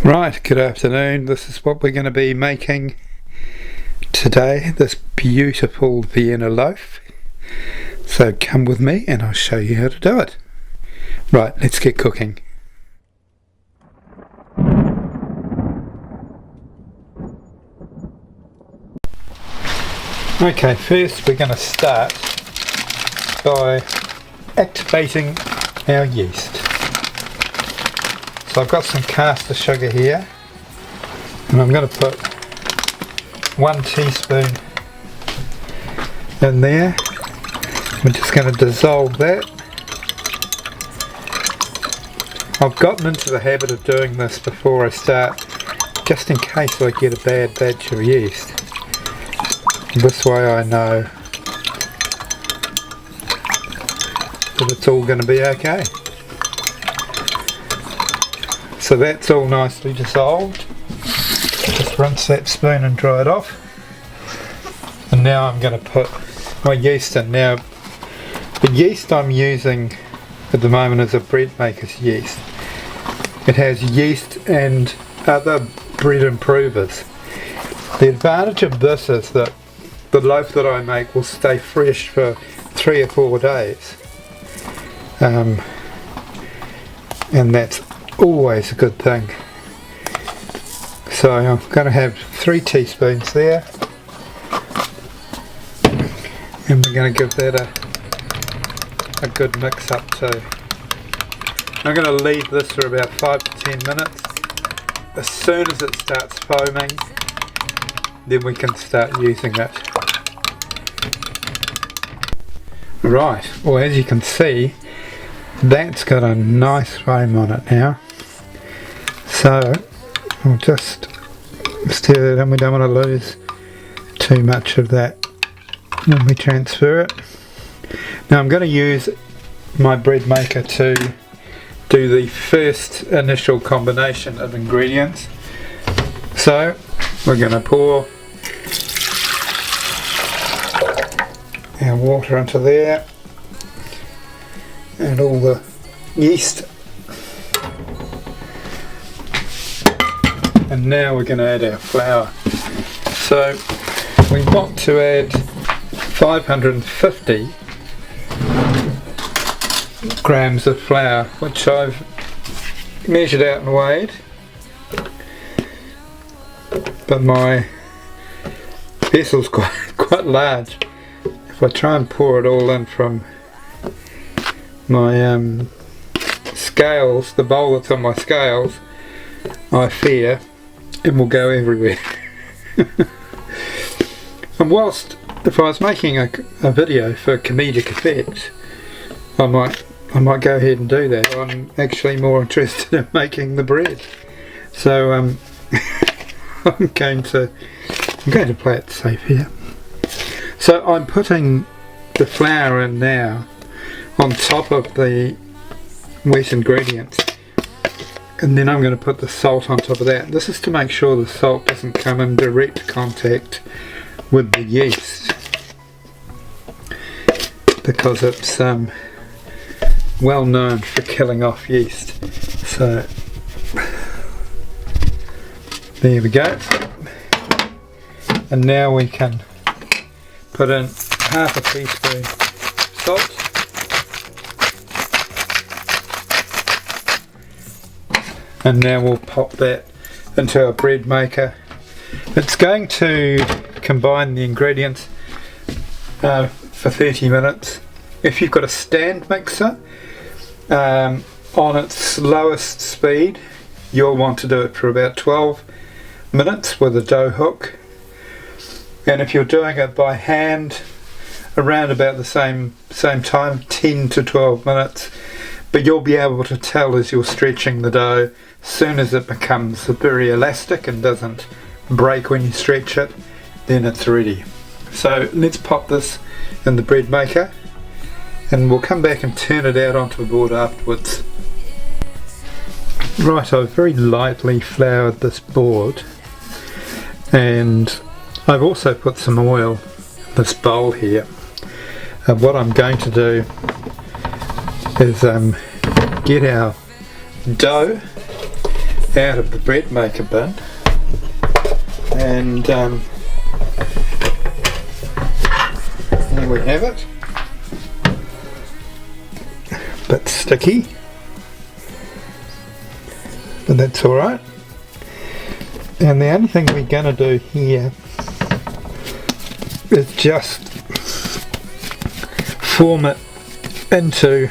Right, good afternoon. This is what we're going to be making today, this beautiful Vienna loaf. So come with me and I'll show you how to do it. Right, let's get cooking. Okay, first we're going to start by activating our yeast. So I've got some castor sugar here, and I'm going to put 1 teaspoon in there. We're just going to dissolve that. I've gotten into the habit of doing this before I start, just in case I get a bad batch of yeast. This way I know that it's all going to be okay. So that's all nicely dissolved. Just rinse that spoon and dry it off. And now I'm going to put my yeast in. Now the yeast I'm using at the moment is a bread maker's yeast. It has yeast and other bread improvers. The advantage of this is that the loaf that I make will stay fresh for 3 or 4 days. And that's always a good thing. So I'm going to have 3 teaspoons there, and we're going to give that a good mix up too. I'm going to leave this for about 5 to 10 minutes. As soon as it starts foaming, then we can start using it. Right, well, as you can see, that's got a nice foam on it now. So I'll just stir that in. We don't want to lose too much of that when we transfer it. Now I'm going to use my bread maker to do the first initial combination of ingredients. So we're going to pour our water into there and all the yeast, and now we're going to add our flour. So we want to add 550 grams of flour, which I've measured out and weighed, but my vessel's quite large. If I try and pour it all in from my scales, the bowl that's on my scales, I fear it will go everywhere. And whilst, if I was making a video for comedic effect, I might go ahead and do that. I'm actually more interested in making the bread, so I'm going to play it safe here. So I'm putting the flour in now on top of the wet ingredients, and then I'm going to put the salt on top of that. This is to make sure the salt doesn't come in direct contact with the yeast, because it's well known for killing off yeast. So there we go, and now we can put in half a teaspoon salt, and now we'll pop that into our bread maker. It's going to combine the ingredients for 30 minutes. If you've got a stand mixer on its lowest speed, you'll want to do it for about 12 minutes with a dough hook. And if you're doing it by hand, around about the same time, 10 to 12 minutes. But you'll be able to tell as you're stretching the dough, as soon as it becomes very elastic and doesn't break when you stretch it, then it's ready. So let's pop this in the bread maker, and we'll come back and turn it out onto the board afterwards. Right, I've very lightly floured this board, and I've also put some oil in this bowl here. What I'm going to do is get our dough out of the bread maker bin, and there we have it. Bit sticky, but that's alright. And the only thing we're going to do here is just form it into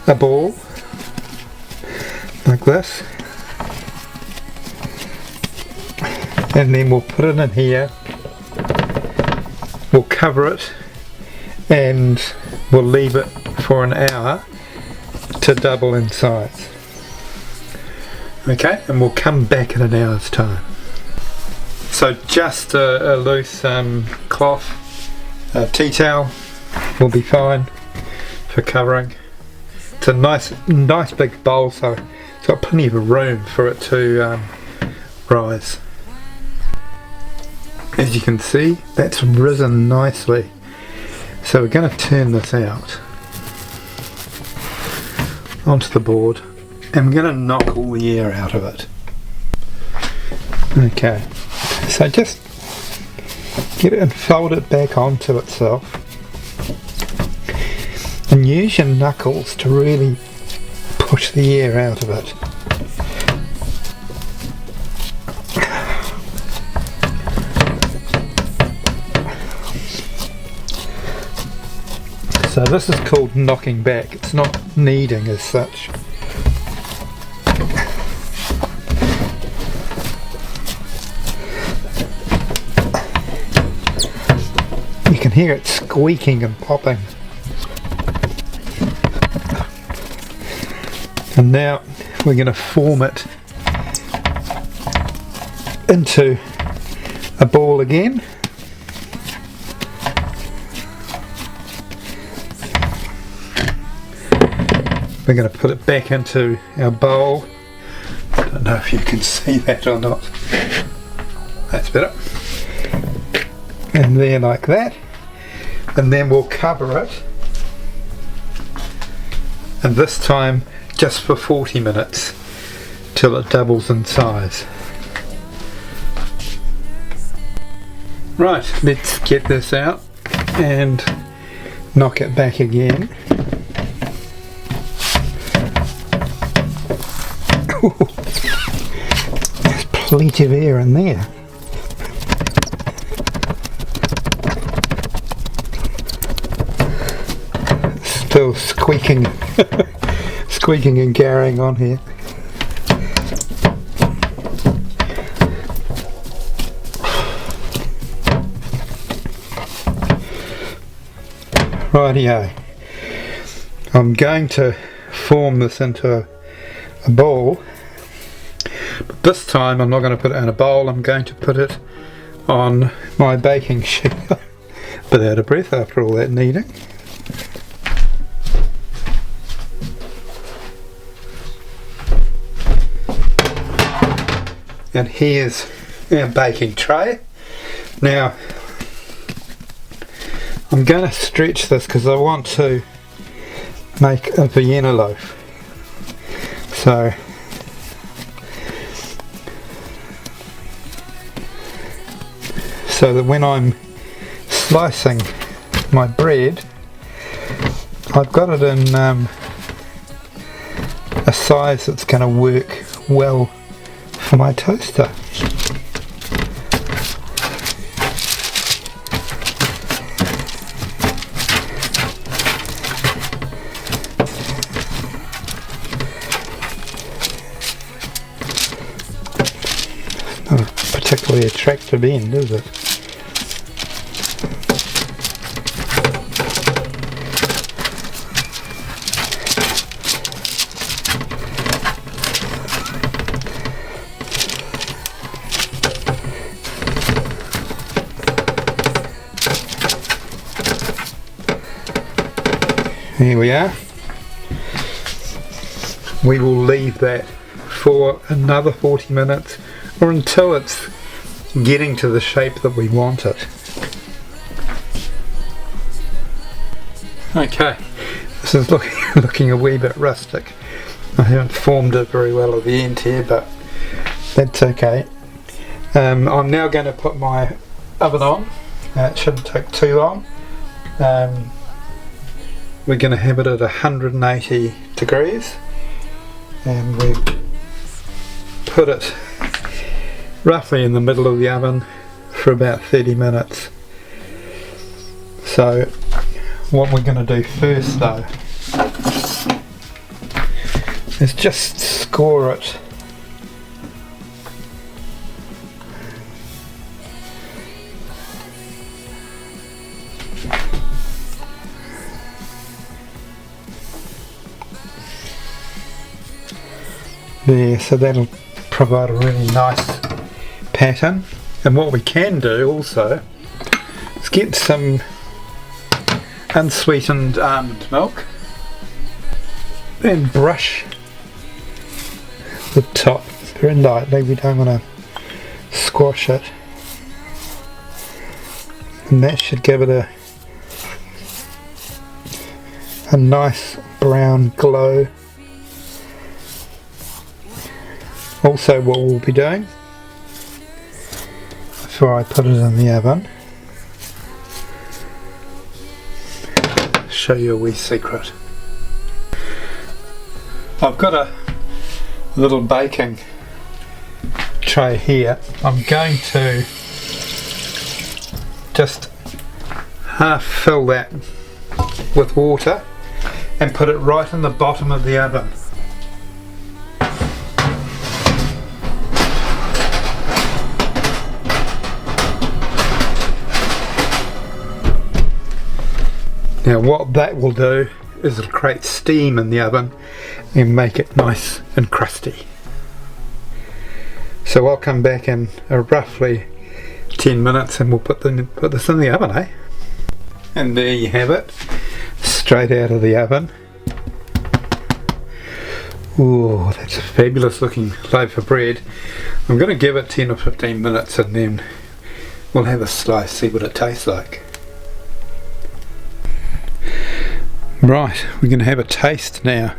a ball like this, and then we'll put it in here, we'll cover it, and we'll leave it for an hour to double in size. Okay, and we'll come back in an hour's time. So just a loose cloth, a tea towel will be fine for covering. It's a nice big bowl, so it's got plenty of room for it to rise. As you can see, that's risen nicely. So we're going to turn this out onto the board, and we're going to knock all the air out of it. Okay, so just get it and fold it back onto itself, and use your knuckles to really push the air out of it. So this is called knocking back, it's not kneading as such. You can hear it squeaking and popping. And now we're going to form it into a ball again. We're going to put it back into our bowl. I don't know if you can see that or not. That's better. And there, like that. And then we'll cover it. And this time just for 40 minutes till it doubles in size. Right, let's get this out and knock it back again. There's plenty of air in there. Still squeaking, squeaking and carrying on here. Rightio. I'm going to form this into a ball, but this time I'm not going to put it in a bowl, I'm going to put it on my baking sheet. Bit out of breath after all that kneading. And here's our baking tray. Now I'm going to stretch this because I want to make a Vienna loaf. So that when I'm slicing my bread, I've got it in a size that's going to work well for my toaster. Not a particularly attractive end, is it? Here we are. We will leave that for another 40 minutes or until it's getting to the shape that we want it. Okay, this is looking a wee bit rustic. I haven't formed it very well at the end here, but that's okay. I'm now going to put my oven on. It shouldn't take too long. We're going to have it at 180 degrees, and we put it roughly in the middle of the oven for about 30 minutes. So what we're going to do first though is just score it there, so that'll provide a really nice pattern. And what we can do also is get some unsweetened almond milk and brush the top very lightly. We don't want to squash it, and that should give it a nice brown glow. Also, what we'll be doing before I put it in the oven, show you a wee secret. I've got a little baking tray here. I'm going to just half fill that with water and put it right in the bottom of the oven. Now what that will do is it'll create steam in the oven and make it nice and crusty. So I'll come back in roughly 10 minutes and we'll put this in the oven, eh? And there you have it, straight out of the oven. Ooh, that's a fabulous looking loaf of bread. I'm going to give it 10 or 15 minutes and then we'll have a slice, see what it tastes like. Right, we're going to have a taste now.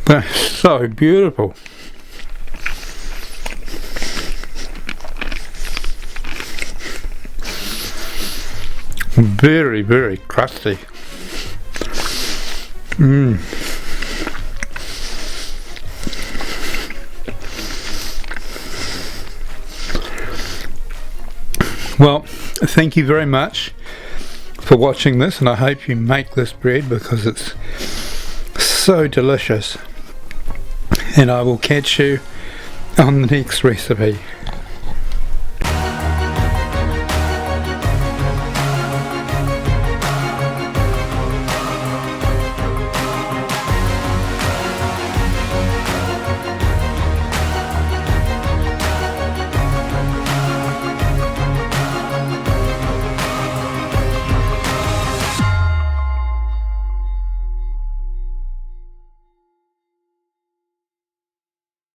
That's so beautiful. Very, very crusty. Well, thank you very much for watching this, and I hope you make this bread because it's so delicious. And I will catch you on the next recipe.